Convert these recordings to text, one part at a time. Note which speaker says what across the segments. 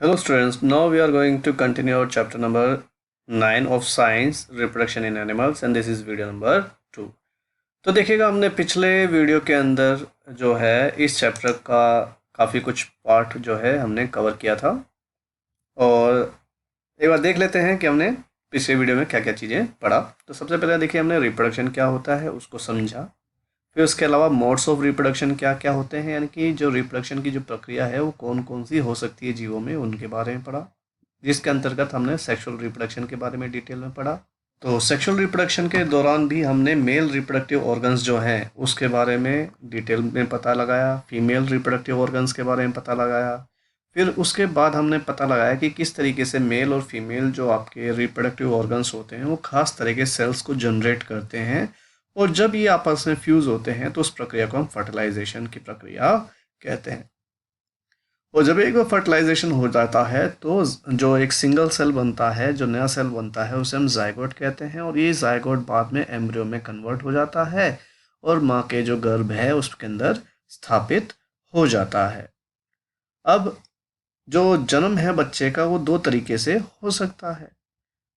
Speaker 1: Hello students, now we are going to continue our chapter number 9 of science reproduction in animals and this is video number 2। तो देखिएगा हमने पिछले video के अंदर जो है इस चैप्टर का काफ़ी कुछ पार्ट जो है हमने कवर किया था और एक बार देख लेते हैं कि हमने पिछले वीडियो में क्या क्या चीज़ें पढ़ा। तो सबसे पहले देखिए हमने रिप्रोडक्शन क्या होता है उसको समझा, फिर उसके अलावा मोड्स ऑफ रिप्रोडक्शन क्या क्या होते हैं, यानी कि जो रिप्रोडक्शन की जो प्रक्रिया है वो कौन कौन सी हो सकती है जीवों में, उनके बारे में पढ़ा, जिसके अंतर्गत हमने सेक्सुअल रिप्रोडक्शन के बारे में डिटेल में पढ़ा। तो सेक्सुअल रिप्रोडक्शन के दौरान भी हमने मेल रिप्रोडक्टिव ऑर्गन्स जो हैं उसके बारे में डिटेल में पता लगाया, फीमेल रिप्रोडक्टिव ऑर्गन्स के बारे में पता लगाया, फिर उसके बाद हमने पता लगाया कि किस तरीके से मेल और फीमेल जो आपके रिप्रोडक्टिव ऑर्गन्स होते हैं वो खास तरह के सेल्स को जनरेट करते हैं और जब ये आपस में फ्यूज़ होते हैं तो उस प्रक्रिया को हम फर्टिलाइजेशन की प्रक्रिया कहते हैं। और जब एक बार फर्टिलाइजेशन हो जाता है तो जो एक सिंगल सेल बनता है, जो नया सेल बनता है, उसे हम जायगोट कहते हैं और ये जायगोट बाद में एम्ब्रियो में कन्वर्ट हो जाता है और माँ के जो गर्भ है उसके अंदर स्थापित हो जाता है। अब जो जन्म है बच्चे का वो दो तरीके से हो सकता है।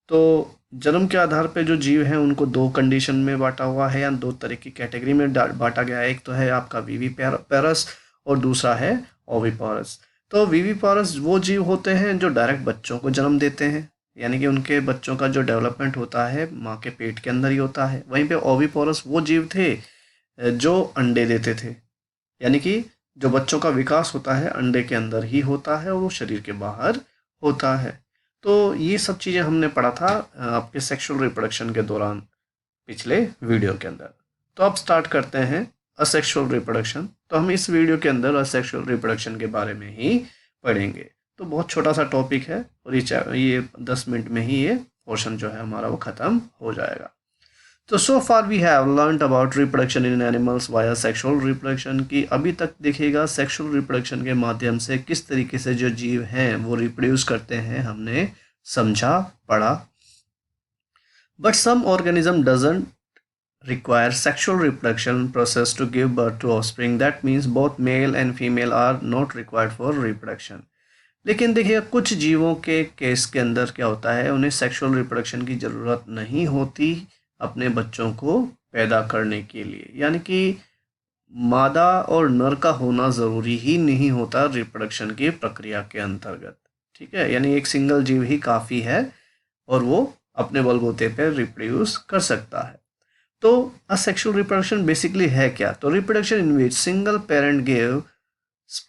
Speaker 1: तो जन्म के आधार पे जो जीव हैं उनको दो कंडीशन में बांटा हुआ है या दो तरह की कैटेगरी में बांटा गया है। एक तो है आपका विविपारस और दूसरा है ओविपारस। तो विविपारस वो जीव होते हैं जो डायरेक्ट बच्चों को जन्म देते हैं, यानी कि उनके बच्चों का जो डेवलपमेंट होता है माँ के पेट के अंदर ही होता है। वहीं पे ओविपारस वो जीव थे जो अंडे देते थे, यानी कि जो बच्चों का विकास होता है अंडे के अंदर ही होता है और वो शरीर के बाहर होता है। तो ये सब चीज़ें हमने पढ़ा था आपके सेक्सुअल रिप्रोडक्शन के दौरान पिछले वीडियो के अंदर। तो अब स्टार्ट करते हैं असेक्सुअल रिप्रोडक्शन। तो हम इस वीडियो के अंदर असेक्सुअल रिप्रोडक्शन के बारे में ही पढ़ेंगे। तो बहुत छोटा सा टॉपिक है और ये 10 मिनट में ही ये पोर्शन जो है हमारा वो ख़त्म हो जाएगा। तो so far we have learned about reproduction in animals via sexual reproduction की अभी तक देखिएगा सेक्सुअल रिप्रोडक्शन के माध्यम से किस तरीके से जो जीव हैं वो रिप्रोड्यूस करते हैं हमने समझा, पढ़ा। But some organism doesn't require sexual reproduction process to give birth to offspring. That means both male and female are not required for reproduction. लेकिन देखिए कुछ जीवों के केस के अंदर क्या होता है, उन्हें सेक्सुअल रिप्रोडक्शन की ज़रूरत नहीं होती अपने बच्चों को पैदा करने के लिए, यानी कि मादा और नर का होना ज़रूरी ही नहीं होता रिप्रोडक्शन की प्रक्रिया के अंतर्गत। ठीक है, यानी एक सिंगल जीव ही काफ़ी है और वो अपने बलबूते पर रिप्रोड्यूस कर सकता है। तो असेक्सुअल रिप्रोडक्शन बेसिकली है क्या? तो reproduction in which single parent give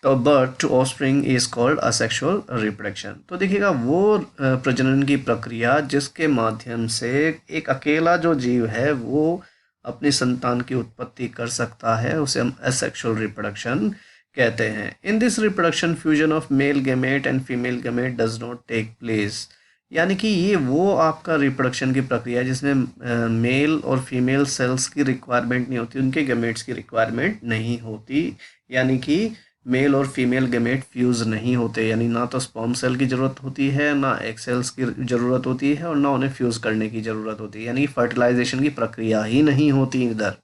Speaker 1: birth to offspring is called asexual reproduction. तो देखिएगा वो प्रजनन की प्रक्रिया जिसके माध्यम से एक अकेला जो जीव है वो अपनी संतान की उत्पत्ति कर सकता है उसे हम असेक्सुअल रिप्रोडक्शन कहते हैं। In this reproduction fusion of male gamete and female gamete does not take place, यानी कि ये वो आपका रिप्रोडक्शन की प्रक्रिया है जिसमें मेल और फीमेल सेल्स की रिक्वायरमेंट नहीं होती, उनके गैमेट्स की रिक्वायरमेंट नहीं होती, यानी कि मेल और फीमेल गैमेट फ्यूज़ नहीं होते, यानी ना तो स्पर्म सेल की ज़रूरत होती है, ना एग सेल्स की ज़रूरत होती है और ना उन्हें फ्यूज़ करने की ज़रूरत होती है, यानी फर्टिलाइजेशन की प्रक्रिया ही नहीं होती इधर।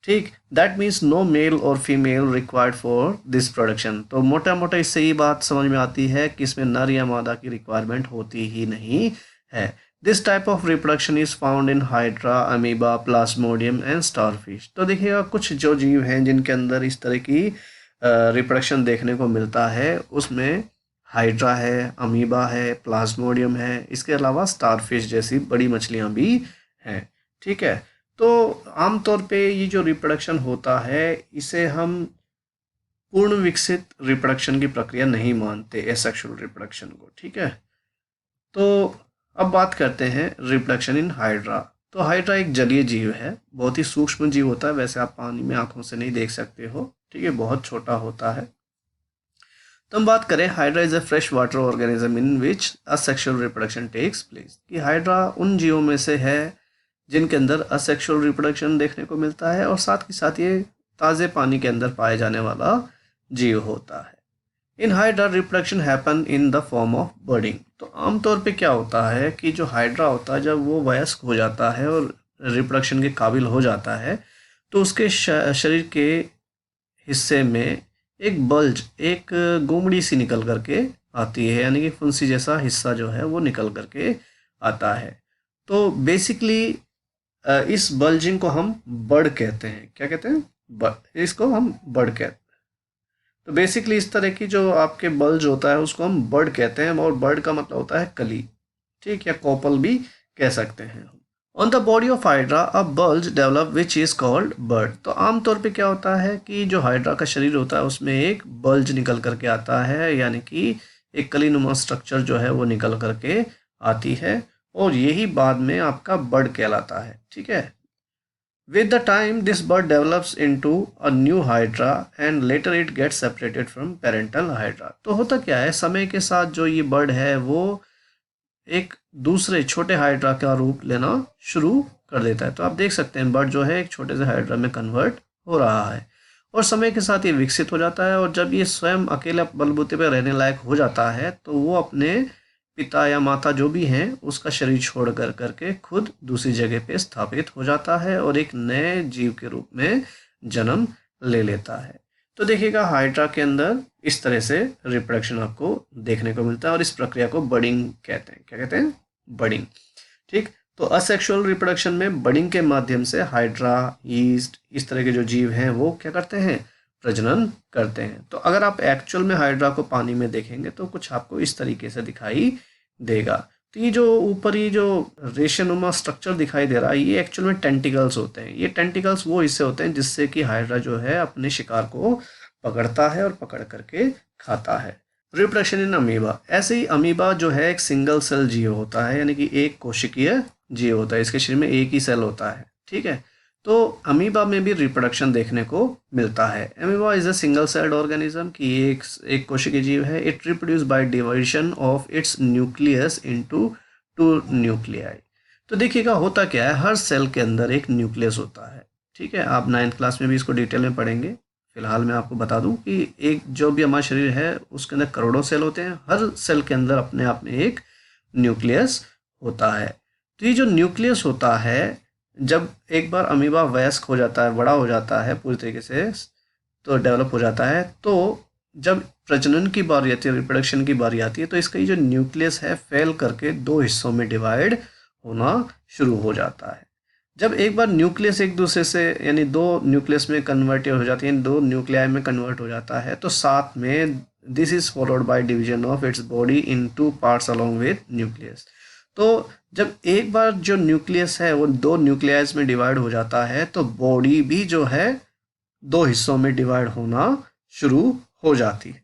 Speaker 1: ठीक, दैट मीन्स नो मेल और female required for this production. तो मोटा मोटा इससे ये बात समझ में आती है कि इसमें नर या मादा की रिक्वायरमेंट होती ही नहीं है। This type of reproduction is found in hydra, amoeba, Plasmodium and starfish. तो देखिएगा कुछ जो जीव हैं जिनके अंदर इस तरह की रिप्रोडक्शन देखने को मिलता है उसमें हाइड्रा है, अमीबा है, प्लाज्मोडियम है, इसके अलावा स्टारफिश जैसी बड़ी मछलियाँ भी हैं। ठीक है, तो आमतौर पे ये जो रिप्रोडक्शन होता है इसे हम पूर्ण विकसित रिप्रोडक्शन की प्रक्रिया नहीं मानते एसेक्सुअल रिप्रोडक्शन को। ठीक है, तो अब बात करते हैं रिप्रोडक्शन इन हाइड्रा। तो हाइड्रा एक जलीय जीव है, बहुत ही सूक्ष्म जीव होता है, वैसे आप पानी में आंखों से नहीं देख सकते हो। ठीक है, बहुत छोटा होता है। तो हम बात करें hydra is a fresh water organism in which asexual reproduction takes place, कि हाइड्रा उन जीवों में से है जिनके अंदर असेक्सुअल रिप्रोडक्शन देखने को मिलता है और साथ ही साथ ये ताज़े पानी के अंदर पाए जाने वाला जीव होता है। In hydra reproduction happen in the form of budding. तो आमतौर पे क्या होता है कि जो हाइड्रा होता है जब वो वयस्क हो जाता है और रिप्रोडक्शन के काबिल हो जाता है तो उसके शरीर के हिस्से में एक बल्ज, एक गोमड़ी सी निकल करके आती है, यानी कि फुंसी जैसा हिस्सा जो है वो निकल करके आता है। तो बेसिकली इस बल्जिंग को हम बड कहते हैं। क्या कहते हैं? बड। इसको हम बड कहते हैं। तो बेसिकली इस तरह की जो आपके बल्ज होता है उसको हम बड कहते हैं, और बड का मतलब होता है कली, ठीक, या कोपल भी कह सकते हैं। On the body of hydra a bulge develop which is called bud. तो आमतौर पे क्या होता है कि जो हाइड्रा का शरीर होता है उसमें एक बल्ज निकल करके आता है, यानी कि एक कलीनुमा स्ट्रक्चर जो है वो निकल करके आती है, और यही बाद में आपका बड कहलाता है, ठीक है। With the time, this bird develops into a new hydra and later it gets separated from parental hydra। तो होता क्या है, समय के साथ जो ये बर्ड है वो एक दूसरे छोटे हाइड्रा का रूप लेना शुरू कर देता है। तो आप देख सकते हैं बर्ड जो है एक छोटे से हाइड्रा में कन्वर्ट हो रहा है, और समय के साथ ये विकसित हो जाता है, और जब ये स्वयं अकेला बलबूते पर रहने लायक हो जाता है तो वो अपने पिता या माता जो भी हैं उसका शरीर छोड़ कर करके खुद दूसरी जगह पे स्थापित हो जाता है और एक नए जीव के रूप में जन्म ले लेता है। तो देखिएगा हाइड्रा के अंदर इस तरह से रिप्रोडक्शन आपको देखने को मिलता है, और इस प्रक्रिया को बडिंग कहते हैं। क्या कहते हैं? बडिंग, ठीक। तो असेक्सुअल रिप्रोडक्शन में बडिंग के माध्यम से हाइड्रा, यीस्ट, इस तरह के जो जीव हैं वो क्या करते हैं? प्रजनन करते हैं। तो अगर आप एक्चुअल में हाइड्रा को पानी में देखेंगे तो कुछ आपको इस तरीके से दिखाई देगा। तो ये जो ऊपरी जो रेशेनुमा स्ट्रक्चर दिखाई दे रहा है ये एक्चुअल में टेंटिकल्स होते हैं। ये टेंटिकल्स वो हिस्से होते हैं जिससे कि हाइड्रा जो है अपने शिकार को पकड़ता है और पकड़ करके खाता है। Reproduction in amoeba. ऐसे ही अमीबा जो है एक सिंगल सेल जीव होता है, यानी कि एक कोशिकीय जीव होता है। इसके शरीर में एक ही सेल होता है, ठीक है। तो अमीबा में भी रिप्रोडक्शन देखने को मिलता है। Amoeba is a single celled organism की एक कोशिकीय जीव है। It reproduce by division of its nucleus into 2 nuclei. तो देखिएगा होता क्या है, हर सेल के अंदर एक न्यूक्लियस होता है, ठीक है। आप 9th क्लास में भी इसको डिटेल में पढ़ेंगे। फिलहाल मैं आपको बता दूं कि एक जो भी हमारा शरीर है उसके अंदर करोड़ों सेल होते हैं। हर सेल के अंदर अपने आप में एक न्यूक्लियस होता है। तो ये जो न्यूक्लियस होता है, जब एक बार अमीबा वयस्क हो जाता है, बड़ा हो जाता है पूरी तरीके से, तो डेवलप हो जाता है, तो जब प्रजनन की बारी आती है, रिप्रोडक्शन की बारी आती है, तो इसका ये जो न्यूक्लियस है फैल करके 2 हिस्सों में डिवाइड होना शुरू हो जाता है। जब एक बार न्यूक्लियस एक दूसरे से यानी 2 न्यूक्लियस में कन्वर्ट हो जाती है, 2 न्यूक्लियाई में कन्वर्ट हो जाता है, तो साथ में this is followed by division of its body in 2 parts along with nucleus. तो जब एक बार जो न्यूक्लियस है वो 2 न्यूक्लियाइज में डिवाइड हो जाता है, तो बॉडी भी जो है 2 हिस्सों में डिवाइड होना शुरू हो जाती है।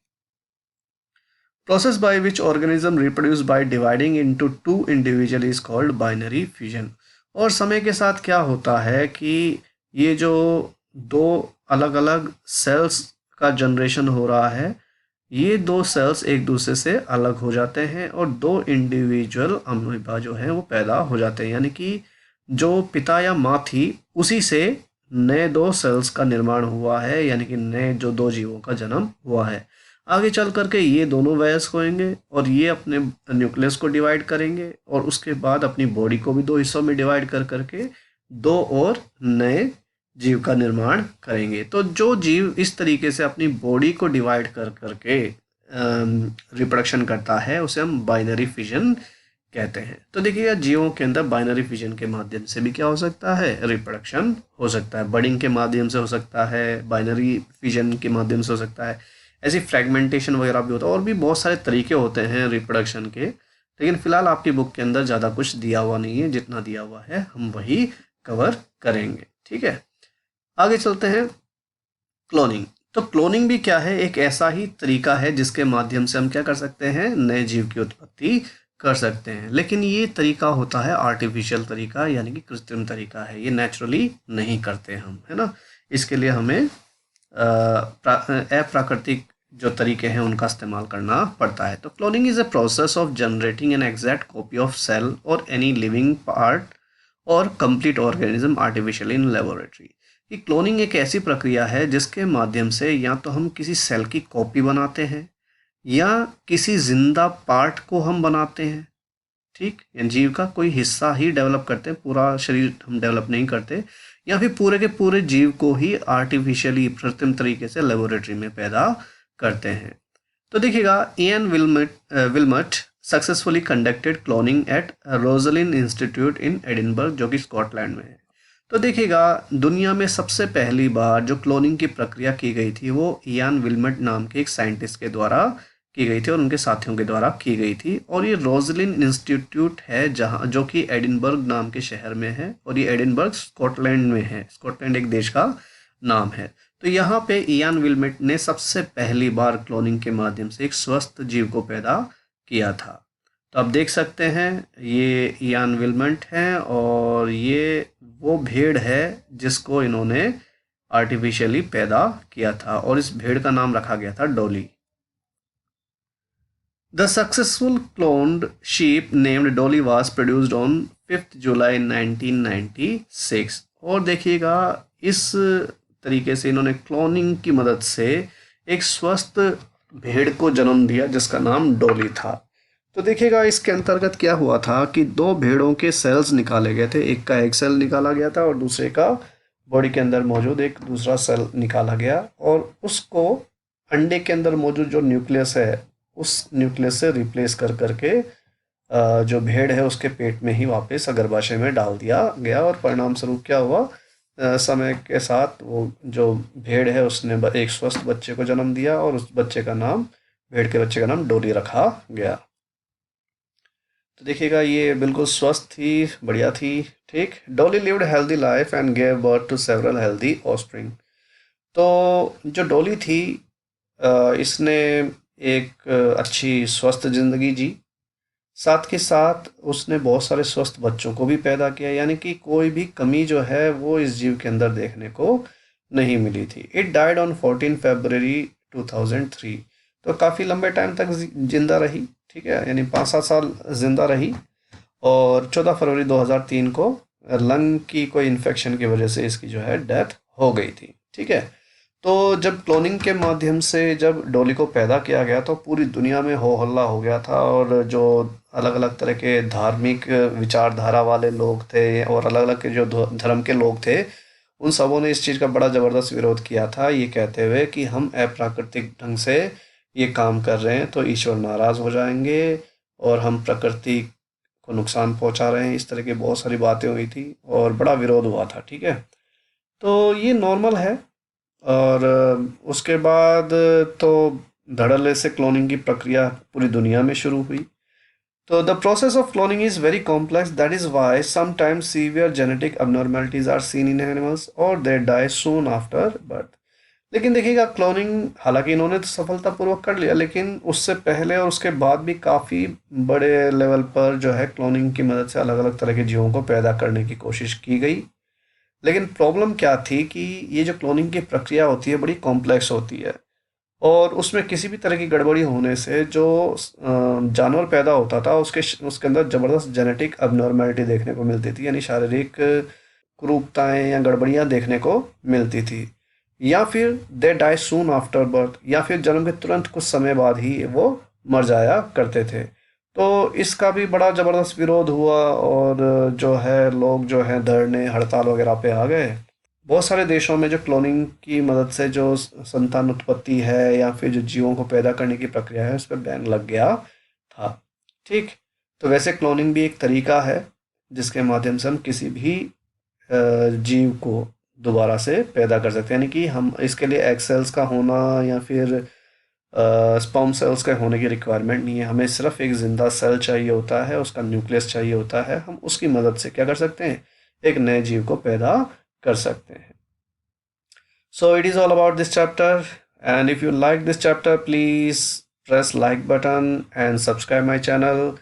Speaker 1: Process by which organism reproduce by dividing into 2 individual is called binary fusion. और समय के साथ क्या होता है कि ये जो 2 अलग अलग सेल्स का जनरेशन हो रहा है, ये 2 सेल्स एक दूसरे से अलग हो जाते हैं और 2 इंडिविजुअल अमीबा जो है वो पैदा हो जाते हैं, यानी कि जो पिता या माँ थी उसी से नए 2 सेल्स का निर्माण हुआ है, यानी कि नए जो 2 जीवों का जन्म हुआ है। आगे चल करके ये दोनों वयस्क होंगे और ये अपने न्यूक्लियस को डिवाइड करेंगे और उसके बाद अपनी बॉडी को भी 2 हिस्सों में डिवाइड कर करके 2 और नए जीव का निर्माण करेंगे। तो जो जीव इस तरीके से अपनी बॉडी को डिवाइड कर करके रिप्रोडक्शन करता है उसे हम बाइनरी फिजन कहते हैं। तो देखिए जीवों के अंदर बाइनरी फिजन के माध्यम से भी क्या हो सकता है? रिप्रोडक्शन हो सकता है। बडिंग के माध्यम से हो सकता है, बाइनरी फिजन के माध्यम से हो सकता है, ऐसी फ्रेगमेंटेशन वगैरह भी होता है, और भी बहुत सारे तरीके होते हैं रिप्रोडक्शन के। लेकिन फिलहाल आपकी बुक के अंदर ज़्यादा कुछ दिया हुआ नहीं है, जितना दिया हुआ है हम वही कवर करेंगे, ठीक है। आगे चलते हैं। क्लोनिंग। तो क्लोनिंग भी क्या है? एक ऐसा ही तरीका है जिसके माध्यम से हम क्या कर सकते हैं? नए जीव की उत्पत्ति कर सकते हैं। लेकिन ये तरीका होता है आर्टिफिशियल तरीका, यानी कि कृत्रिम तरीका है। ये नेचुरली नहीं करते हम, है ना। इसके लिए हमें अप्राकृतिक जो तरीके हैं उनका इस्तेमाल करना पड़ता है। तो cloning is a process of generating an exact copy of cell or any living part or complete organism artificially in laboratory. कि क्लोनिंग एक ऐसी प्रक्रिया है जिसके माध्यम से या तो हम किसी सेल की कॉपी बनाते हैं या किसी जिंदा पार्ट को हम बनाते हैं, ठीक। जीव का कोई हिस्सा ही डेवलप करते हैं, पूरा शरीर हम डेवलप नहीं करते, या फिर पूरे के पूरे जीव को ही आर्टिफिशियली कृत्रिम तरीके से लेबोरेटरी में पैदा करते हैं। तो देखिएगा Ian Wilmut successfully conducted cloning at Roslin Institute in Edinburgh, जो कि स्कॉटलैंड में है। तो देखिएगा दुनिया में सबसे पहली बार जो क्लोनिंग की प्रक्रिया की गई थी वो इयान विल्मट नाम के एक साइंटिस्ट के द्वारा की गई थी और उनके साथियों के द्वारा की गई थी। और ये रोजलिन इंस्टीट्यूट है जहाँ, जो कि एडिनबर्ग नाम के शहर में है, और ये एडिनबर्ग स्कॉटलैंड में है। स्कॉटलैंड एक देश का नाम है। तो यहाँ पे इयान विल्मट ने सबसे पहली बार क्लोनिंग के माध्यम से एक स्वस्थ जीव को पैदा किया था। तो आप देख सकते हैं ये इयान विल्मट हैं और ये वो भेड़ है जिसको इन्होंने आर्टिफिशियली पैदा किया था, और इस भेड़ का नाम रखा गया था Dolly. The successful cloned sheep named Dolly was produced on 5 जुलाई 1996। और देखिएगा इस तरीके से इन्होंने क्लोनिंग की मदद से एक स्वस्थ भेड़ को जन्म दिया जिसका नाम डॉली था। तो देखिएगा इसके अंतर्गत क्या हुआ था कि दो भेड़ों के सेल्स निकाले गए थे, एक का एक सेल निकाला गया था और दूसरे का बॉडी के अंदर मौजूद एक दूसरा सेल निकाला गया, और उसको अंडे के अंदर मौजूद जो न्यूक्लियस है उस न्यूक्लियस से रिप्लेस कर करके जो भेड़ है उसके पेट में ही वापस गर्भाशय में डाल दिया गया। और परिणाम स्वरूप क्या हुआ, समय के साथ वो जो भेड़ है उसने एक स्वस्थ बच्चे को जन्म दिया और उस बच्चे का नाम, भेड़ के बच्चे का नाम डॉली रखा गया। तो देखिएगा ये बिल्कुल स्वस्थ थी, बढ़िया थी। ठीक, Dolly lived healthy life and gave birth to several healthy offspring. तो जो डॉली थी इसने एक अच्छी स्वस्थ ज़िंदगी जी, साथ के साथ उसने बहुत सारे स्वस्थ बच्चों को भी पैदा किया, यानी कि कोई भी कमी जो है वो इस जीव के अंदर देखने को नहीं मिली थी। इट डाइड ऑन 14 फरवरी 2003। तो काफ़ी लंबे टाइम तक जिंदा रही, ठीक है, यानी 5-7 साल जिंदा रही, और 14 फरवरी 2003 को लंग की कोई इन्फेक्शन की वजह से इसकी जो है डेथ हो गई थी। ठीक है, तो जब क्लोनिंग के माध्यम से जब डॉली को पैदा किया गया तो पूरी दुनिया में हो हल्ला हो गया था, और जो अलग अलग तरह के धार्मिक विचारधारा वाले लोग थे और अलग अलग के जो धर्म के लोग थे उन सबों ने इस चीज़ का बड़ा ज़बरदस्त विरोध किया था, ये कहते हुए कि हम अप्राकृतिक ढंग से ये काम कर रहे हैं तो ईश्वर नाराज़ हो जाएंगे और हम प्रकृति को नुकसान पहुंचा रहे हैं। इस तरह की बहुत सारी बातें हुई थी और बड़ा विरोध हुआ था। ठीक है, तो ये नॉर्मल है। और उसके बाद तो धड़ल्ले से क्लोनिंग की प्रक्रिया पूरी दुनिया में शुरू हुई। तो the process of cloning is very complex, that is why sometimes severe genetic abnormalities are seen in animals और they die soon after birth. लेकिन देखिएगा क्लोनिंग हालांकि इन्होंने तो सफलतापूर्वक कर लिया, लेकिन उससे पहले और उसके बाद भी काफ़ी बड़े लेवल पर जो है क्लोनिंग की मदद से अलग अलग तरह के जीवों को पैदा करने की कोशिश की गई। लेकिन प्रॉब्लम क्या थी कि ये जो क्लोनिंग की प्रक्रिया होती है बड़ी कॉम्प्लेक्स होती है, और उसमें किसी भी तरह की गड़बड़ी होने से जो जानवर पैदा होता था उसके अंदर ज़बरदस्त जेनेटिक अबनॉर्मेलिटी देखने को मिलती थी, यानी शारीरिक कुरूपताएं या गड़बड़ियां देखने को मिलती थी, या फिर they die soon after birth, या फिर जन्म के तुरंत कुछ समय बाद ही वो मर जाया करते थे। तो इसका भी बड़ा ज़बरदस्त विरोध हुआ और जो है लोग जो है धरने हड़ताल वगैरह पे आ गए। बहुत सारे देशों में जो क्लोनिंग की मदद से जो संतान उत्पत्ति है या फिर जो जीवों को पैदा करने की प्रक्रिया है उस पर बैन लग गया था। ठीक, तो वैसे क्लोनिंग भी एक तरीका है जिसके माध्यम से हम किसी भी जीव को दोबारा से पैदा कर सकते हैं, यानी कि हम इसके लिए एग सेल्स का होना या फिर स्पर्म सेल्स के होने की रिक्वायरमेंट नहीं है। हमें सिर्फ एक ज़िंदा सेल चाहिए होता है, उसका न्यूक्लियस चाहिए होता है, हम उसकी मदद से क्या कर सकते हैं, एक नए जीव को पैदा कर सकते हैं। So it is all about this chapter, and if you like this chapter please press like button and subscribe my channel.